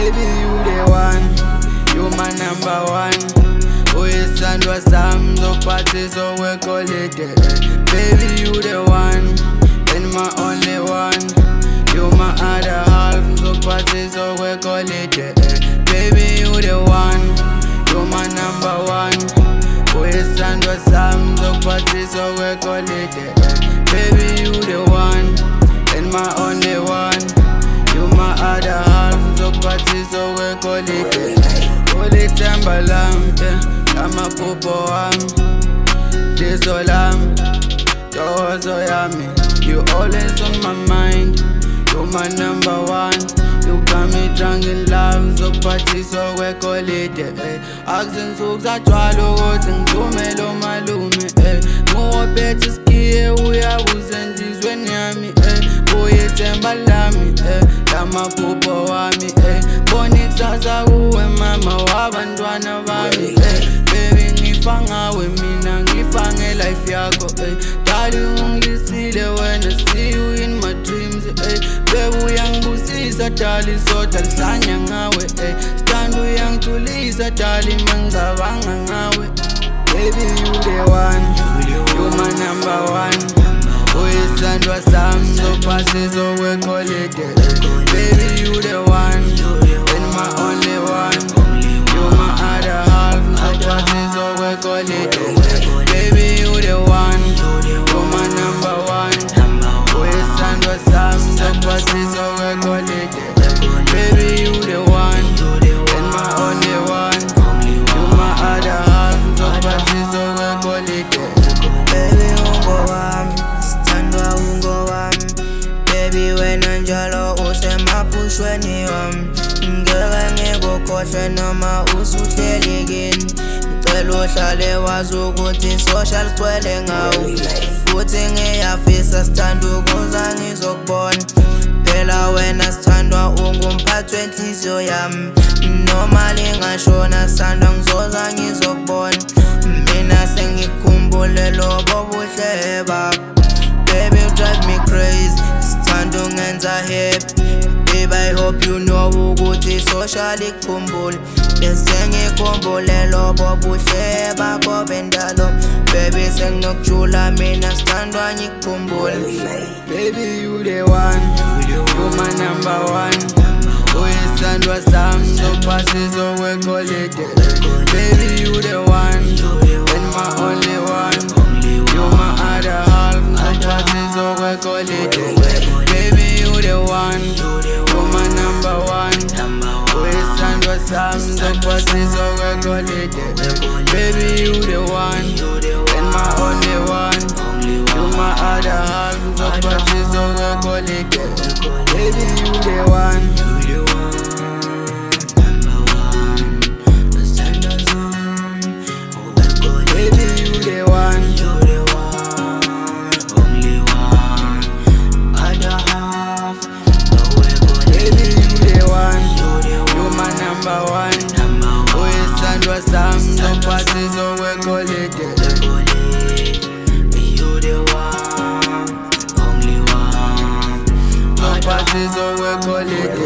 Baby, you the one, you my number one. Uyisandwa sami zophathi zokwekolide. Baby, you the one, and my only one. You my other half, zophathi zokwekolide. Baby, you the one, you my number one. Uyisandwa sami zophathi zokwekolide. Baby, you the one, and my only one. You my other half, zophathi zokwekolide. Ulithemba lami, amaphupho wami, liso lami, ntokozo yami. You always on my mind, you my number one. You got me drunk in love, zophathi zokwekolide. Akuzinsuku zatshwala ukuthi ngithume lo malume. Nguwophethe iskiye uyabuza enhlizweni yami. Uyithemba lami, lamaphupho wami. Bona ikusasa kuwe mama wabantwana bami. Baby ngifa ngawe mina ngifa ngelife yakho. Darling ungilisile wena, see you in my dreams. Baby uyangibusisa darling, sodwa lihlanya ngawe. Stand uyangithulisa darling mangicabanga ngawe. Baby you the one, you my number one. Uyisandwa sami zophathi zokwekolide. Baby you the one, and my only one. You my other half, zophathi zokwekolide. Baby you the one, you my number one. Uyisandwa sami zophathi zokwekolide. Baby you the one, and my only one. You my other half, zophathi zokwekolide. Baby ungowami, sithandwa ungowami. Baby wena njalo usemaphushweni wami. Ngeke ngikukhohlwe noma usuhleli kini. Ngicela uhlale wazi ukuthi social gcwele ngawo. Futhi ngiyafisa sithanda ukuza ngizokubona. Phela wena sithandwa ungumphathi wenhliziyo yami. Noma lingashona sithandwa ngizoza ngizokubona. Mina sengikhumbule lobo buhle bakho. Baby you drive me crazy, sithanda ungenza happy. Babe I hope you know ukuthi socially kukhumbule. Bese ngikhumbule lobo buhle bakho bendalo. Baby senginokujula mina sithandwa ngikukhumbule. Baby you the one, you my number one. Uyisandwa sami zophathi zokwekolide. Baby you the one, and my only one. You my other half, zophathi zokwekolide. Baby you the one, you my number one. Uyisandwa sami zophathi zokwekolide. Baby you the one, and my only one. You my other half, zophathi zokwekolide. Baby you the one. Uyisandwa sami zophathi zokwekolide. You the one, only one. Zophathi zokwekolide.